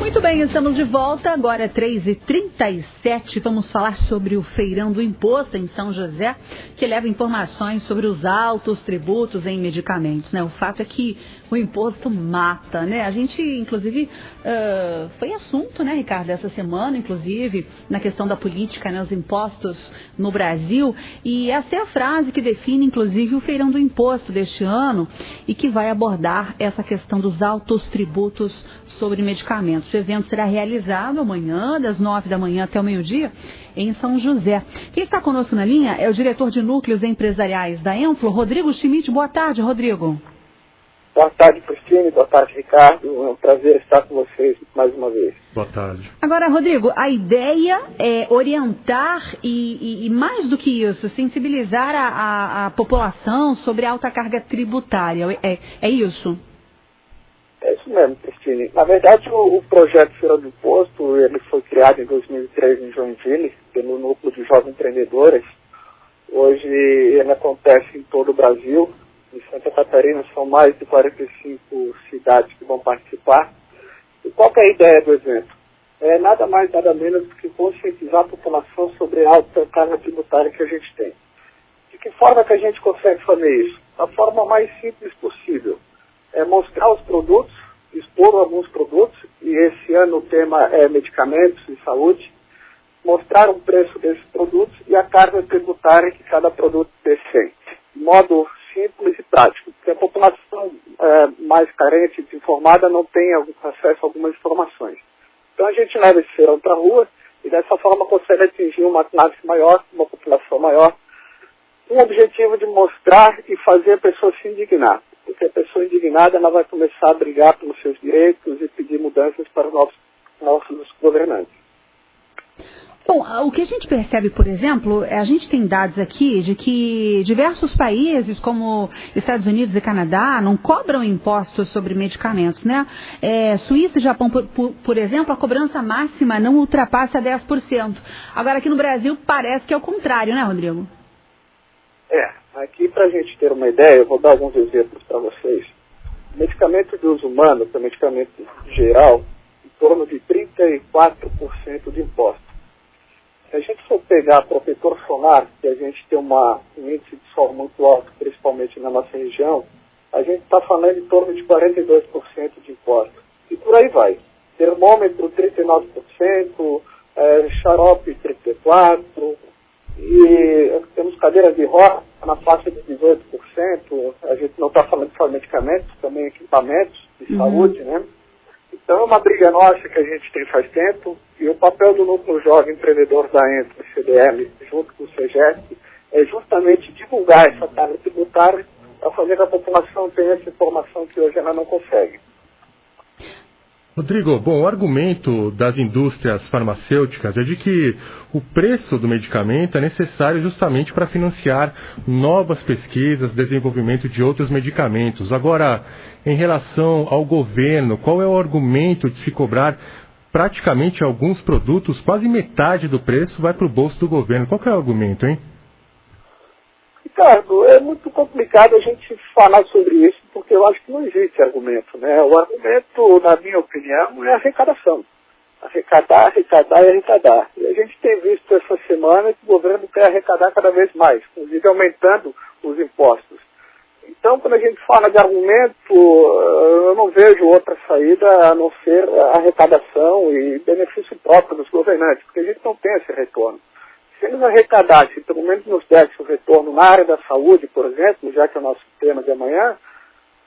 Muito bem, estamos de volta, agora é 3h37, vamos falar sobre o Feirão do Imposto em São José, que leva informações sobre os altos tributos em medicamentos, né? O fato é que o imposto mata, né? A gente, inclusive, foi assunto, né, Ricardo, essa semana, inclusive, na questão da política, né, os impostos no Brasil, e essa é a frase que define, inclusive, o Feirão do Imposto deste ano e que vai abordar essa questão dos altos tributos sobre medicamentos. O evento será realizado amanhã, das 9 da manhã até o meio-dia, em São José. Quem está conosco na linha é o diretor de núcleos empresariais da Enflo, Rodrigo Schmidt. Boa tarde, Rodrigo. Boa tarde, Cristine. Boa tarde, Ricardo. É um prazer estar com vocês mais uma vez. Boa tarde. Agora, Rodrigo, a ideia é orientar e mais do que isso, sensibilizar a população sobre a alta carga tributária. É isso? É isso mesmo, Cristine. Na verdade, o projeto Feirão do Imposto, ele foi criado em 2003 em Joinville, pelo Núcleo de Jovens Empreendedores. Hoje ele acontece em todo o Brasil. Em Santa Catarina são mais de 45 cidades que vão participar. E qual que é a ideia do evento? É nada mais, nada menos do que conscientizar a população sobre a alta carga tributária que a gente tem. De que forma que a gente consegue fazer isso? Da forma mais simples possível. É mostrar os produtos, expor alguns produtos, e esse ano o tema é medicamentos e saúde, mostrar o preço desses produtos e a carga tributária que cada produto tem. De modo simples e prático, porque a população mais carente, desinformada, não tem acesso a algumas informações. Então a gente leva esse feirão para a rua e dessa forma consegue atingir uma classe maior, uma população maior, com o objetivo de mostrar e fazer a pessoa se indignar. Porque a pessoa indignada ela vai começar a brigar pelos seus direitos e pedir mudanças para os nossos governantes. Bom, o que a gente percebe, por exemplo, a gente tem dados aqui de que diversos países, como Estados Unidos e Canadá, não cobram impostos sobre medicamentos, né? Suíça e Japão, por exemplo, a cobrança máxima não ultrapassa 10%. Agora, aqui no Brasil, parece que é o contrário, né, Rodrigo? Aqui, para a gente ter uma ideia, eu vou dar alguns exemplos para vocês. Medicamento de uso humano, que é medicamento geral, em torno de 34% de imposto. Se a gente for pegar protetor solar, que a gente tem um índice de sol muito alto, principalmente na nossa região, a gente está falando em torno de 42% de imposto. E por aí vai. Termômetro, 39%, xarope, 34%, e temos cadeiras de roda na faixa de 18%. A gente não está falando só de medicamentos, também equipamentos de saúde, né? Então é uma briga nossa que a gente tem faz tempo, e o papel do Núcleo Jovem Empreendedor da Enflo, CDM, junto com o CEGEP, é justamente divulgar essa carga tributária para fazer que a população tenha essa informação que hoje ela não consegue. Rodrigo, bom, o argumento das indústrias farmacêuticas é de que o preço do medicamento é necessário justamente para financiar novas pesquisas, desenvolvimento de outros medicamentos. Agora, em relação ao governo, qual é o argumento de se cobrar praticamente alguns produtos, quase metade do preço vai para o bolso do governo? Qual que é o argumento, hein? Ricardo, é muito complicado a gente falar sobre isso, porque eu acho que não existe argumento, né? O argumento, na minha opinião, é arrecadação. Arrecadar e arrecadar. E a gente tem visto essa semana que o governo quer arrecadar cada vez mais, inclusive aumentando os impostos. Então, quando a gente fala de argumento, eu não vejo outra saída a não ser a arrecadação e benefício próprio dos governantes, porque a gente não tem esse retorno. Se eles arrecadassem, pelo menos nos dessem o retorno na área da saúde, por exemplo, já que é o nosso tema de amanhã,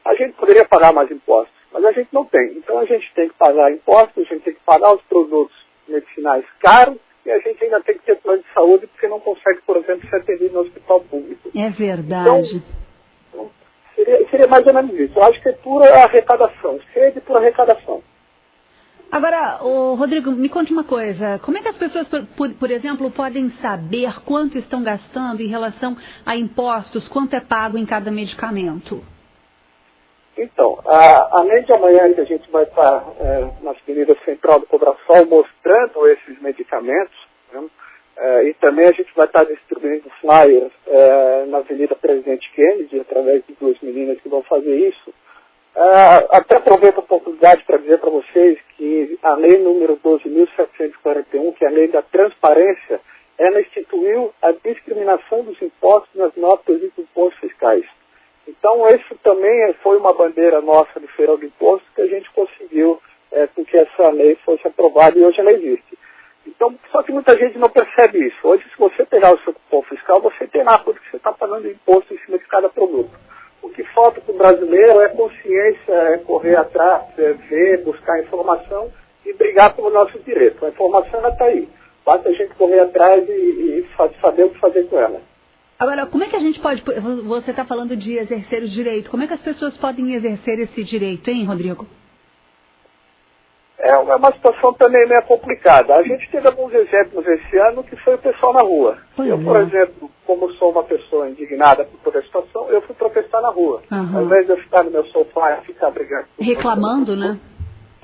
a gente poderia pagar mais impostos, mas a gente não tem. Então a gente tem que pagar impostos, a gente tem que pagar os produtos medicinais caros, e a gente ainda tem que ter plano de saúde, porque não consegue, por exemplo, ser atendido no hospital público. É verdade. Então, seria mais ou menos isso. Eu acho que é pura arrecadação, sede por arrecadação. Agora, Rodrigo, me conte uma coisa. Como é que as pessoas, por exemplo, podem saber quanto estão gastando em relação a impostos, quanto é pago em cada medicamento? Então, além de amanhã que a gente vai estar na Avenida Central do Cobrasol mostrando esses medicamentos, né, e também a gente vai estar distribuindo flyers na Avenida Presidente Kennedy, através de duas meninas que vão fazer isso. Até aproveito a oportunidade para dizer para vocês que a lei número 12.741, que é a lei da transparência, ela instituiu a discriminação dos impostos nas notas de impostos fiscais. Então, isso também foi uma bandeira nossa do Feirão do Imposto que a gente conseguiu com que essa lei fosse aprovada e hoje ela existe. Então, só que muita gente não percebe isso. Hoje, se você pegar o seu cupom fiscal, você tem lá quanto que você está pagando de imposto em cima de cada produto. O que falta para o brasileiro é consciência, é correr atrás, é ver, buscar informação e brigar pelo nosso direito. A informação está aí. Basta a gente correr atrás e saber o que fazer com ela. Agora, como é que a gente pode... Você está falando de exercer o direito. Como é que as pessoas podem exercer esse direito, hein, Rodrigo? É uma situação também meio complicada. A gente teve alguns exemplos esse ano que foi o pessoal na rua. Por exemplo, como sou uma pessoa indignada por toda a situação, eu fui protestar na rua. Ao invés de eu ficar no meu sofá e ficar brigando. Reclamando, né?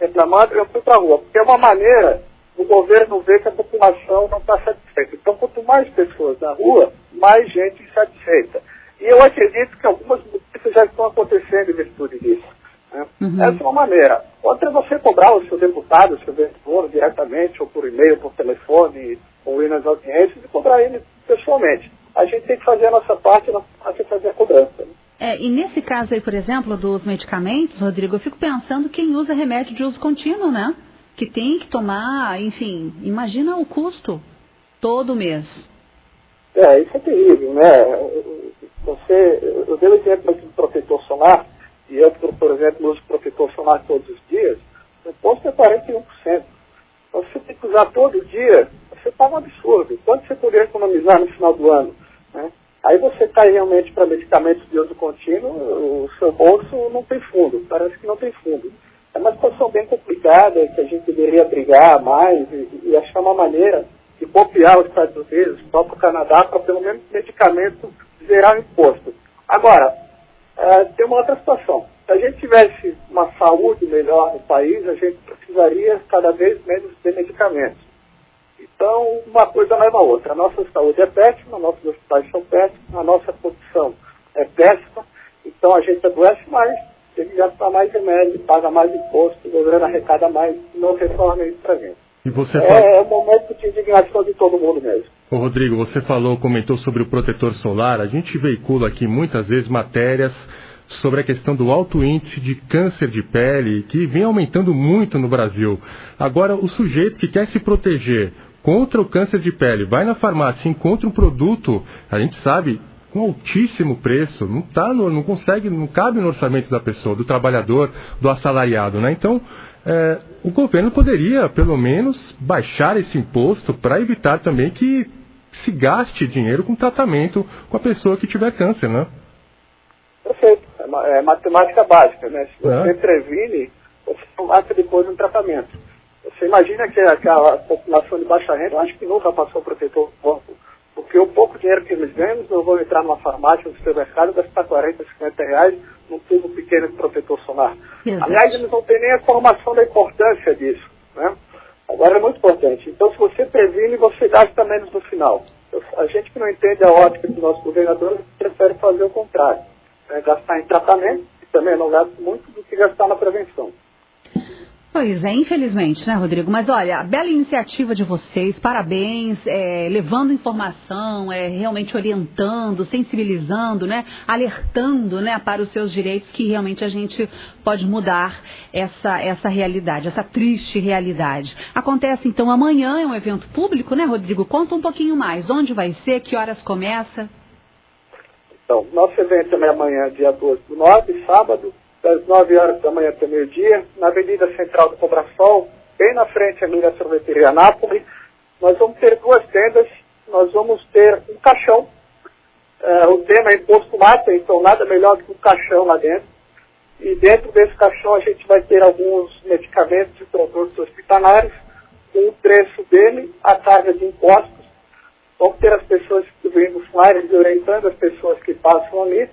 Reclamando, eu fui para a rua. Porque é uma maneira do governo ver que a população não está satisfeita. Então, quanto mais pessoas na rua, mais gente insatisfeita. E eu acredito que algumas mudanças já estão acontecendo em virtude disso. Essa é uma maneira. Outra é você cobrar o seu deputado, o seu vereador, diretamente, ou por e-mail, por telefone, ou ir nas audiências, e cobrar ele pessoalmente. A gente tem que fazer a nossa parte, nós temos que fazer a cobrança. E nesse caso aí, por exemplo, dos medicamentos, Rodrigo, eu fico pensando quem usa remédio de uso contínuo, né? Que tem que tomar, enfim, imagina o custo todo mês. Isso é terrível, né? Eu dei o exemplo aqui do protetor solar, e eu, por exemplo, uso protetor solar todos os dias, o imposto é 41%. Então, você tem que usar todo dia, você paga um absurdo. Quanto você poderia economizar no final do ano? Né? Aí você cai realmente para medicamentos de uso contínuo, o seu bolso não tem fundo, parece que não tem fundo. É uma situação bem complicada, que a gente deveria brigar mais e achar uma maneira de copiar os Estados Unidos, o próprio Canadá, para pelo menos medicamento zerar o imposto. Agora, tem uma outra situação. Se a gente tivesse uma saúde melhor no país, a gente precisaria cada vez menos de medicamentos. Então, uma coisa leva a outra. A nossa saúde é péssima, nossos hospitais são péssimos, a nossa condição é péssima, então a gente adoece mais, tem que gastar mais remédio, paga mais imposto, o governo arrecada mais, não retorna isso para a gente. E você é um momento de indignação de todo mundo mesmo. Ô Rodrigo, você comentou sobre o protetor solar. A gente veicula aqui muitas vezes matérias sobre a questão do alto índice de câncer de pele, que vem aumentando muito no Brasil. Agora, o sujeito que quer se proteger contra o câncer de pele, vai na farmácia e encontra um produto, a gente sabe, com altíssimo preço, não consegue, não cabe no orçamento da pessoa, do trabalhador, do assalariado, né? Então, o governo poderia, pelo menos, baixar esse imposto para evitar também que se gaste dinheiro com tratamento com a pessoa que tiver câncer, né? Perfeito. É matemática básica, né? Se você previne, você não gasta depois no tratamento. Você imagina que a população de baixa renda, eu acho que nunca passou protetor no corpo. Porque o pouco dinheiro que eles ganham, eu vou entrar numa farmácia, no supermercado, gastar 40, 50 reais num tubo pequeno de protetor solar. Aliás, eles não têm nem a formação da importância disso, né? Agora é muito importante. Então, se você previne, você gasta menos no final. A gente que não entende a ótica do nosso governador, prefere fazer o contrário. Gastar em tratamento, que também não gasta muito, do que gastar na prevenção. Pois é, infelizmente, né, Rodrigo? Mas olha, a bela iniciativa de vocês, parabéns, levando informação, realmente orientando, sensibilizando, né, alertando, né, para os seus direitos, que realmente a gente pode mudar essa realidade, essa triste realidade. Acontece então amanhã, é um evento público, né, Rodrigo? Conta um pouquinho mais, onde vai ser, que horas começa? Então, nosso evento é amanhã, dia 12/9, sábado, das 9 horas da manhã até meio-dia, na Avenida Central do Cobrasol, bem na frente ali da sorveteria Nápoles. Nós vamos ter 2 tendas, nós vamos ter um caixão. O tema é imposto mata, então nada melhor do que um caixão lá dentro. E dentro desse caixão a gente vai ter alguns medicamentos e produtos hospitalares, com o preço dele, a carga de impostos. Vamos ter as pessoas que vêm nos flyers orientando as pessoas que passam ali.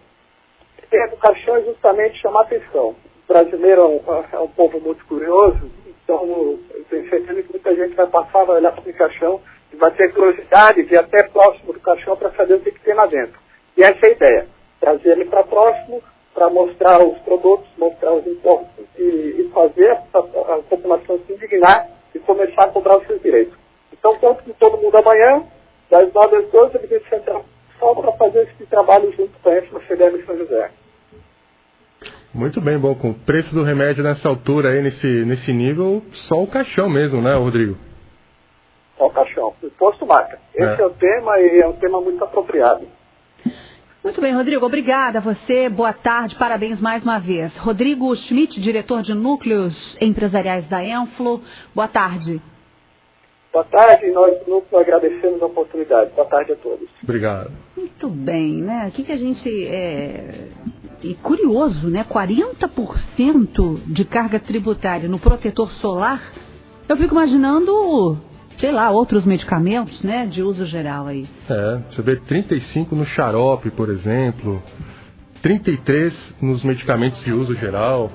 O caixão é justamente chamar atenção. O brasileiro é um povo muito curioso, então eu tenho certeza que muita gente vai passar, vai olhar para o caixão e vai ter curiosidade de ir até próximo do caixão para saber o que tem lá dentro. E essa é a ideia, trazer ele para próximo, para mostrar os produtos, mostrar os indignar e começar a cobrar os seus direitos. Então, conto com todo mundo amanhã, das 9 às 12, ele vem central só para fazer esse trabalho junto com a ESMA CDL São José. Muito bem, bom, com o preço do remédio nessa altura aí, nesse nível, só o caixão mesmo, né, Rodrigo? Só o caixão. O imposto mata. Esse é o tema e é um tema muito apropriado. Muito bem, Rodrigo, obrigada a você, boa tarde, parabéns mais uma vez. Rodrigo Schmidt, diretor de núcleos empresariais da Enflo, boa tarde. Boa tarde, nós do núcleo agradecemos a oportunidade. Boa tarde a todos. Obrigado. Muito bem, né? O que a gente... E curioso, né? 40% de carga tributária no protetor solar, eu fico imaginando, sei lá, outros medicamentos, né? De uso geral aí. Você vê 35 no xarope, por exemplo, 33 nos medicamentos de uso geral.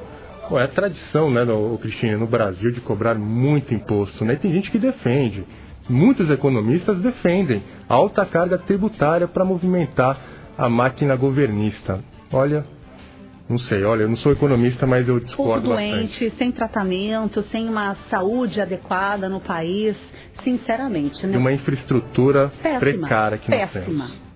Bom, é a tradição, né, Cristina, no Brasil de cobrar muito imposto, né? E tem gente que defende, muitos economistas defendem a alta carga tributária para movimentar a máquina governista. Olha, não sei, eu não sou economista, mas eu discordo bastante. Doente, sem tratamento, sem uma saúde adequada no país, sinceramente, né? E uma infraestrutura precária que nós temos. Péssima.